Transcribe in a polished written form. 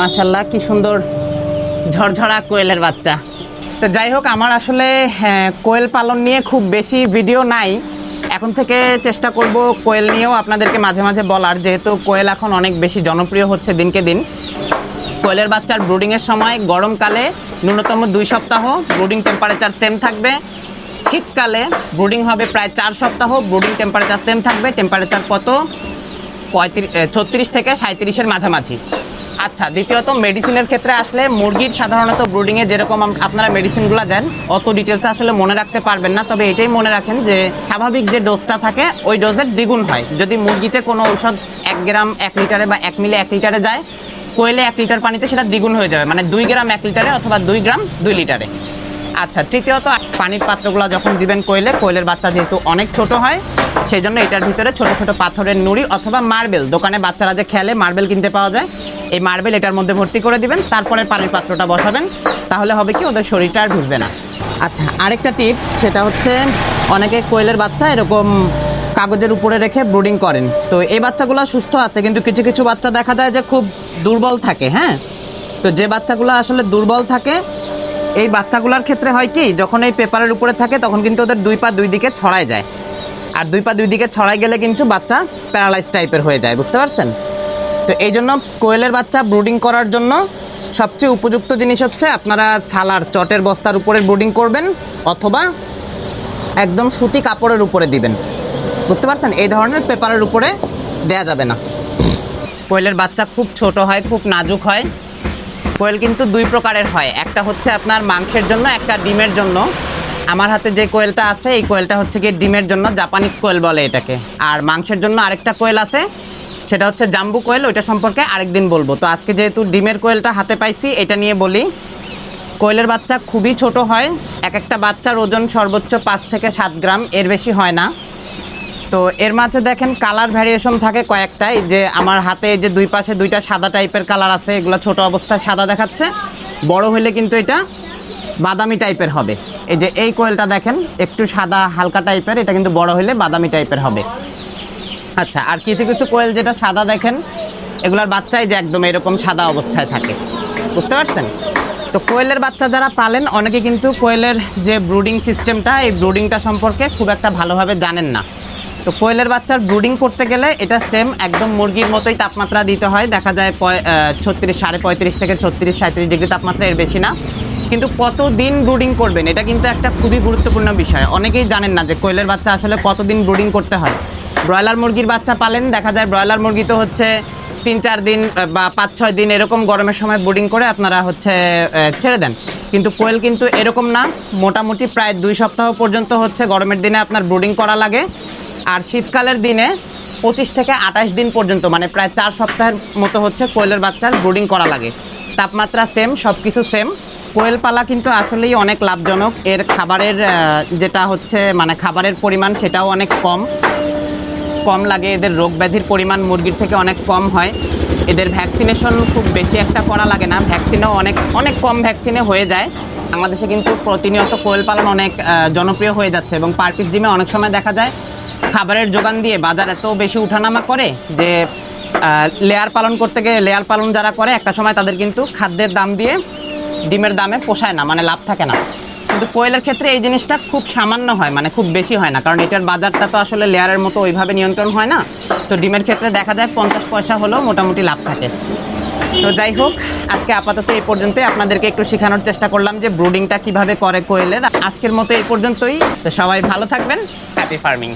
মাশাআল্লাহ কি সুন্দর ঝরঝরা কোয়েলের বাচ্চা। তো যাই হোক, আমার আসলে কোয়েল পালন নিয়ে খুব বেশি ভিডিও নাই। এখন থেকে চেষ্টা করব কোয়েল নিয়েও আপনাদেরকে মাঝে মাঝে বলার, যেহেতু কোয়েল এখন অনেক বেশি জনপ্রিয় হচ্ছে দিনকে দিন। কোয়েলের বাচ্চার ব্রুডিংয়ের সময় গরমকালে ন্যূনতম 2 সপ্তাহ ব্রুডিং টেম্পারেচার সেম থাকবে। শীতকালে ব্রুডিং হবে প্রায় 4 সপ্তাহ, ব্রুডিং টেম্পারেচার সেম থাকবে। টেম্পারেচার কত? 36 থেকে 37-এর মাঝামাঝি। আচ্ছা, দ্বিতীয়ত মেডিসিনের ক্ষেত্রে আসলে মুরগির সাধারণত ব্রুডিংয়ে যেরকম আপনারা মেডিসিনগুলো দেন অত ডিটেলসে আসলে মনে রাখতে পারবেন না। তবে এটাই মনে রাখেন যে স্বাভাবিক যে ডোজটা থাকে ওই ডোজের দ্বিগুণ হয়। যদি মুরগিতে কোনো ঔষধ 1 গ্রাম 1 লিটারে বা 1 মিলি 1 লিটারে যায়, কোয়েলে 1 লিটার পানিতে সেটা দ্বিগুণ হয়ে যাবে, মানে 2 গ্রাম 1 লিটারে অথবা 2 গ্রাম 2 লিটারে। আচ্ছা, তৃতীয়ত পানির পাত্রগুলো যখন দিবেন কোয়েলের বাচ্চা যেহেতু অনেক ছোট হয়, সেই জন্য এটার ভিতরে ছোট ছোট পাথরের নুড়ি অথবা মার্বেল, দোকানে বাচ্চারা যে খেলে মার্বেল কিনতে পাওয়া যায়, এই মার্বেল এটার মধ্যে ভর্তি করে দিবেন। তারপরে পানির পাত্রটা বসাবেন, তাহলে হবে কি ওদের শরীরটা আর ঢুকবে না। আচ্ছা, আরেকটা টিপস, সেটা হচ্ছে অনেকে কোয়েলের বাচ্চা এরকম কাগজের উপরে রেখে ব্রুডিং করেন। তো এই বাচ্চাগুলো সুস্থ আছে, কিন্তু কিছু কিছু বাচ্চা দেখা যায় যে খুব দুর্বল থাকে। হ্যাঁ, তো যে বাচ্চাগুলো আসলে দুর্বল থাকে এই বাচ্চাগুলোর ক্ষেত্রে হয় কি, যখন এই পেপারের উপরে থাকে তখন কিন্তু ওদের 2 পা 2 দিকে ছড়ায় যায়, আর 2 পা 2 দিকে ছড়ায় গেলে কিন্তু বাচ্চা প্যারালাইজ টাইপের হয়ে যায়, বুঝতে পারছেন? তো এই জন্য কোয়েলের বাচ্চা ব্রুডিং করার জন্য সবচেয়ে উপযুক্ত জিনিস হচ্ছে আপনারা সালার চটের বস্তার উপরে ব্রুডিং করবেন, অথবা একদম সুতি কাপড়ের উপরে দিবেন, বুঝতে পারছেন? এই ধরনের পেপারের উপরে দেয়া যাবে না। কোয়েলের বাচ্চা খুব ছোট হয়, খুব নাজুক হয়। কোয়েল কিন্তু 2 প্রকারের হয়, একটা হচ্ছে আপনার মাংসের জন্য, একটা ডিমের জন্য। আমার হাতে যে কোয়েলটা আছে এই কোয়েলটা হচ্ছে কি ডিমের জন্য, জাপানিজ কোয়েল বলে এটাকে। আর মাংসের জন্য আরেকটা কোয়েল আছে, সেটা হচ্ছে জাম্বু কোয়েল, ওইটা সম্পর্কে আরেকদিন বলবো। তো আজকে যেহেতু ডিমের কোয়েলটা হাতে পাইছি, এটা নিয়ে বলি। কোয়েলের বাচ্চা খুবই ছোট হয়, একটা বাচ্চার ওজন সর্বোচ্চ 5 থেকে 7 গ্রাম, এর বেশি হয় না। তো এর মাঝে দেখেন কালার ভ্যারিয়েশন থাকে কয়েকটাই, যে আমার হাতে যে 2 পাশে 2টা সাদা টাইপের কালার আছে, এগুলো ছোট অবস্থায় সাদা দেখাচ্ছে, বড় হলে কিন্তু এটা বাদামি টাইপের হবে। এই যে এই কোয়েলটা দেখেন একটু সাদা হালকা টাইপের, এটা কিন্তু বড় হলে বাদামি টাইপের হবে। আচ্ছা, আর কিছু কিছু কোয়েল যেটা সাদা দেখেন, এগুলার বাচ্চাই যে একদম এরকম সাদা অবস্থায় থাকে, বুঝতে পারছেন? তো কোয়েলের বাচ্চা যারা পালেন অনেকে কিন্তু কোয়েলের যে ব্রুডিং সিস্টেমটা, এই ব্রুডিংটা সম্পর্কে খুব একটা ভালোভাবে জানেন না। তো কোয়েলের বাচ্চার ব্রুডিং করতে গেলে এটা সেম একদম মুরগির মতোই তাপমাত্রা দিতে হয়। দেখা যায় 35 থেকে 36-37 ডিগ্রি তাপমাত্রা, এর বেশি না। কিন্তু কতদিন ব্রুডিং করবেন এটা কিন্তু একটা খুবই গুরুত্বপূর্ণ বিষয়। অনেকেই জানেন না যে কোয়েলের বাচ্চা আসলে কতদিন ব্রুডিং করতে হয়। ব্রয়লার মুরগির বাচ্চা পালেন, দেখা যায় ব্রয়লার মুরগি তো হচ্ছে 3-4 দিন বা 5-6 দিন এরকম গরমের সময় ব্রুডিং করে আপনারা হচ্ছে ছেড়ে দেন। কিন্তু কোয়েল কিন্তু এরকম না, মোটামুটি প্রায় 2 সপ্তাহ পর্যন্ত হচ্ছে গরমের দিনে আপনার ব্রুডিং করা লাগে। আর শীতকালের দিনে 25 থেকে 28 দিন পর্যন্ত, মানে প্রায় 4 সপ্তাহের মতো হচ্ছে কোয়েলের বাচ্চার ব্রুডিং করা লাগে। তাপমাত্রা সেম, সব কিছু সেম। কোয়েল পালা কিন্তু আসলেই অনেক লাভজনক। এর খাবারের যেটা হচ্ছে মানে খাবারের পরিমাণ সেটাও অনেক কম লাগে। এদের রোগ ব্যাধির পরিমাণ মুরগির থেকে অনেক কম হয়। এদের ভ্যাকসিনেশন খুব বেশি একটা করা লাগে না, ভ্যাকসিনও অনেক কম ভ্যাকসিনে হয়ে যায়। বাংলাদেশে কিন্তু প্রতিনিয়ত কোয়েল পালন অনেক জনপ্রিয় হয়ে যাচ্ছে, এবং পারপিস জিমে অনেক সময় দেখা যায় খাবারের যোগান দিয়ে বাজার এত বেশি উঠানামা করে যে লেয়ার পালন করতে গিয়ে, লেয়ার পালন যারা করে একটা সময় তাদের কিন্তু খাদ্যের দাম দিয়ে ডিমের দামে পোষায় না, মানে লাভ থাকে না। কিন্তু কোয়েলের ক্ষেত্রে এই জিনিসটা খুব সামান্য হয়, মানে খুব বেশি হয় না, কারণ এটার বাজারটা তো আসলে লেয়ারের মতো ওইভাবে নিয়ন্ত্রণ হয় না। তো ডিমের ক্ষেত্রে দেখা যায় 50 পয়সা হলেও মোটামুটি লাভ থাকে। তো যাই হোক, আজকে আপাতত এই পর্যন্তই। আপনাদেরকে একটু শেখানোর চেষ্টা করলাম যে ব্রুডিংটা কিভাবে করে কোয়েলের। আজকের মতো এই পর্যন্তই। তো সবাই ভালো থাকবেন, হ্যাপি ফার্মিং।